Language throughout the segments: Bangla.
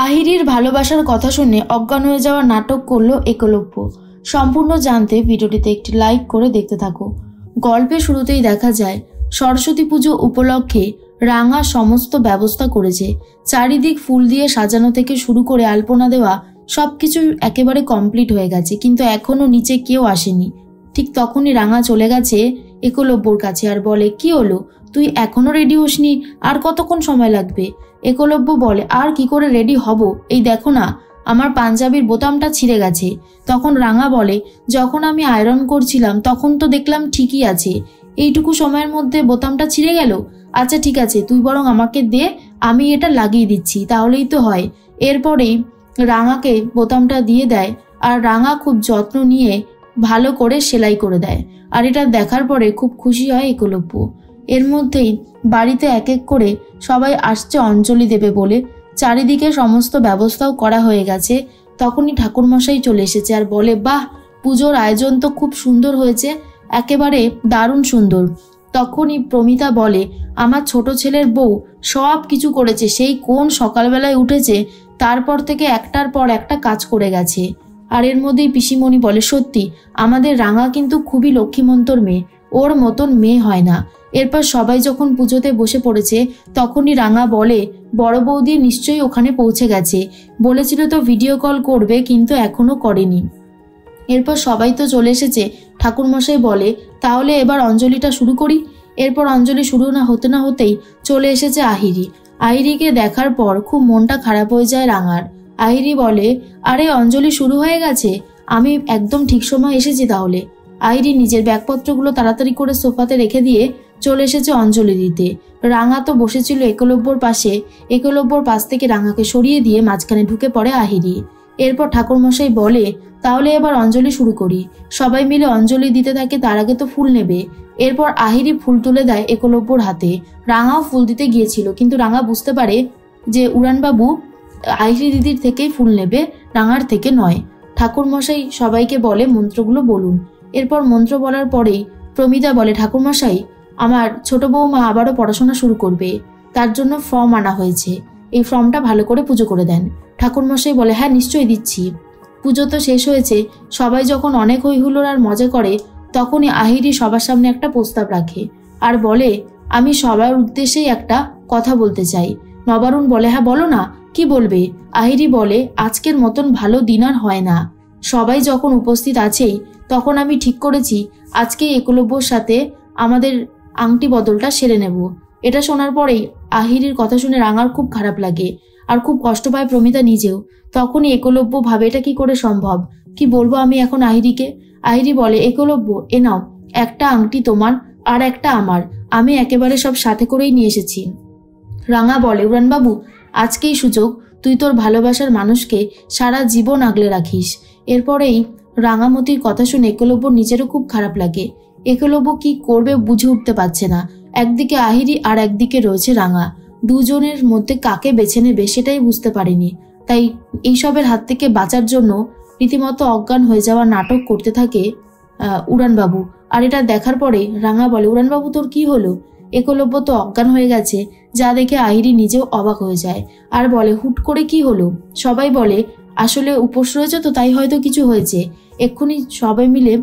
আহিরির ভালোবাসার কথা শুনে অজ্ঞান হয়ে যাওয়ার নাটক করলো একলব্য। সম্পূর্ণ জানতে ভিডিওটিতে একটি লাইক করে দেখতে থাকো। গল্পের শুরুতেই দেখা যায় সরস্বতী পুজো উপলক্ষে রাঙা সমস্ত ব্যবস্থা করেছে। চারিদিক ফুল দিয়ে সাজানো থেকে শুরু করে আলপনা দেওয়া সবকিছু একেবারে কমপ্লিট হয়ে গেছে, কিন্তু এখনো নিচে কেউ আসেনি। ঠিক তখনই রাঙা চলে গেছে একলব্যর কাছে আর বলে, কি হলো, তুই এখনো রেডি হসনি? আর কতক্ষণ সময় লাগবে? একলব্য বলে, আর কি করে রেডি হব, এই দেখো না আমার পাঞ্জাবির বোতামটা ছিঁড়ে গেছে। তখন রাঙা বলে, যখন আমি আয়রন করছিলাম তখন তো দেখলাম ঠিকই আছে, এইটুকু সময়ের মধ্যে বোতামটা ছিঁড়ে গেল? আচ্ছা ঠিক আছে, তুই বরং আমাকে দে, আমি এটা লাগিয়ে দিচ্ছি, তাহলেই তো হয়। এরপরেই রাঙাকে বোতামটা দিয়ে দেয় আর রাঙা খুব যত্ন নিয়ে ভালো করে সেলাই করে দেয়। আর এটা দেখার পরে খুব খুশি হয় একলব্য। এর মধ্যেই বাড়িতে এক এক করে সবাই আসছে অঞ্জলি দেবে বলে। চারিদিকে সমস্ত ব্যবস্থাও করা হয়ে গেছে। তখনই ঠাকুরমশাই চলে এসেছে আর বলে, বাহ, পুজোর আয়োজন তো খুব সুন্দর হয়েছে, একেবারে দারুণ সুন্দর। তখনই প্রমিতা বলে, আমার ছোট ছেলের বউ সব কিছু করেছে, সেই কোন সকালবেলায় উঠেছে, তারপর থেকে একটার পর একটা কাজ করে গেছে। আর এর মধ্যেই পিসিমণি বলে, সত্যি আমাদের রাঙা কিন্তু খুবই লক্ষ্মীমন্তর মেয়ে, ওর মতন মেয়ে হয় না। এরপর সবাই যখন পুজোতে বসে পড়েছে তখনই রাঙা বলে, বড় বৌদি নিশ্চয়ই ওখানে পৌঁছে গেছে, বলেছিল তো ভিডিও কল করবে, কিন্তু এখনো করেনি। এরপর সবাই তো চলে এসেছে। ঠাকুরমশাই বলে, তাহলে এবার অঞ্জলিটা শুরু করি। এরপর অঞ্জলি শুরু না হতেই চলে এসেছে আহিরি। আহিরিকে দেখার পর খুব মনটা খারাপ হয়ে যায় রাঙার। আহিরি বলে, আরে অঞ্জলি শুরু হয়ে গেছে, আমি একদম ঠিক সময় এসেছি তাহলে। আহিরি নিজের ব্যাগপত্রগুলো তাড়াতাড়ি করে সোফাতে রেখে দিয়ে চলে এসেছে অঞ্জলি দিতে। রাঙা তো বসেছিল একলব্যর পাশে, একলব্যর পাশ থেকে রাঙাকে সরিয়ে দিয়ে মাঝখানে ঢুকে পড়ে আহিরি। এরপর ঠাকুরমশাই বলে, তাহলে এবার অঞ্জলি শুরু করি। সবাই মিলে অঞ্জলি দিতে থাকে, তার আগে তো ফুল নেবে। এরপর আহিরি ফুল তুলে দেয় একলব্যর হাতে। রাঙাও ফুল দিতে গিয়েছিল, কিন্তু রাঙা বুঝতে পারে যে উড়ানবাবু আহিরি দিদির থেকেই ফুল নেবে, রাঙার থেকে নয়। ঠাকুরমশাই সবাইকে বলে, মন্ত্রগুলো বলুন। এরপর মন্ত্র বলার পরেই প্রমিতা বলে, ঠাকুরমশাই, আমার ছোট বৌমা আবারও পড়াশোনা শুরু করবে, তার জন্য ফর্ম আনা হয়েছে, এই ফর্মটা ভালো করে পুজো করে দেন। ঠাকুরমশাই বলে, হ্যাঁ নিশ্চয়ই দিচ্ছি। পুজো তো শেষ হয়েছে। সবাই যখন অনেক হইহুল্লোড় আর মজা করে, তখনই আহিরি সবার সামনে একটা প্রস্তাব রাখে আর বলে, আমি সবার উদ্দেশ্যেই একটা কথা বলতে চাই। নবারুণ বলে, হ্যাঁ বলো না, কি বলবে? আহিরি বলে, আজকের মতন ভালো দিন আর হয় না, সবাই যখন উপস্থিত আছেই, তখন আমি ঠিক করেছি আজকে একলব্যর সাথে আমাদের আংটি বদলটা সেরে নেব। এটা শোনার পরেই আহিরির কথা শুনে রাঙার খুব খারাপ লাগে আর খুব কষ্ট পায় প্রমিতা নিজেও। তখনই একলব্য ভাবে, এটা কি করে সম্ভব, কি বলবো আমি এখন আহিরিকে? আহিরি বলে, একলব্য, এ নাও, একটা আংটি তোমার আর একটা আমার, আমি একেবারে সব সাথে করেই নিয়ে এসেছি। রাঙা বলে, উড়ানবাবু, আজকেই সুযোগ, তুই তোর ভালোবাসার মানুষকে সারা জীবন আগলে রাখিস। এরপরেই রাঙামতির কথা শুনে একলব্য নিজেরও খুব খারাপ লাগে। একলব্য কি করবে বুঝে উঠতে পারছে না। একদিকে আহিরি আর একদিকে রয়েছে রাঙা, দুজনের মধ্যে কাকে বেছে নেবে সেটাই বুঝতে পারেনি। তাই এইসবের হাত থেকে বাঁচার জন্য রীতিমতো অজ্ঞান হয়ে যাওয়া নাটক করতে থাকে উড়ানবাবু। আর এটা দেখার পরে রাঙা বলে, উড়ানবাবু তোর কি হলো? একলব্য তো অজ্ঞান হয়ে গেছে, যা দেখে আহিরি নিজেও অবাক হয়ে যায় আর বলে, হুট করে কি হলো? সবাই বলে, আসলে উপোস রয়েছে তো, তাই হয়তো কিছু হয়েছে, এক্ষুনি সবাই মিলে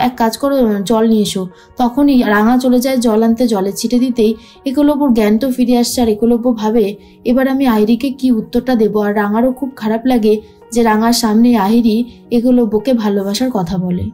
এক কাজ করো, জল নিয়ে এসো। তখনই রাঙা চলে যায় জল আনতে। জলে ছিটে দিতেই একলব্যর জ্ঞান তো ফিরে আসছে আর একলব্য ভাবে, এবার আমি আহিরিকে কি উত্তরটা দেবো। আর রাঙারও খুব খারাপ লাগে যে রাঙার সামনে আহিরি একলব্যকে ভালোবাসার কথা বলে।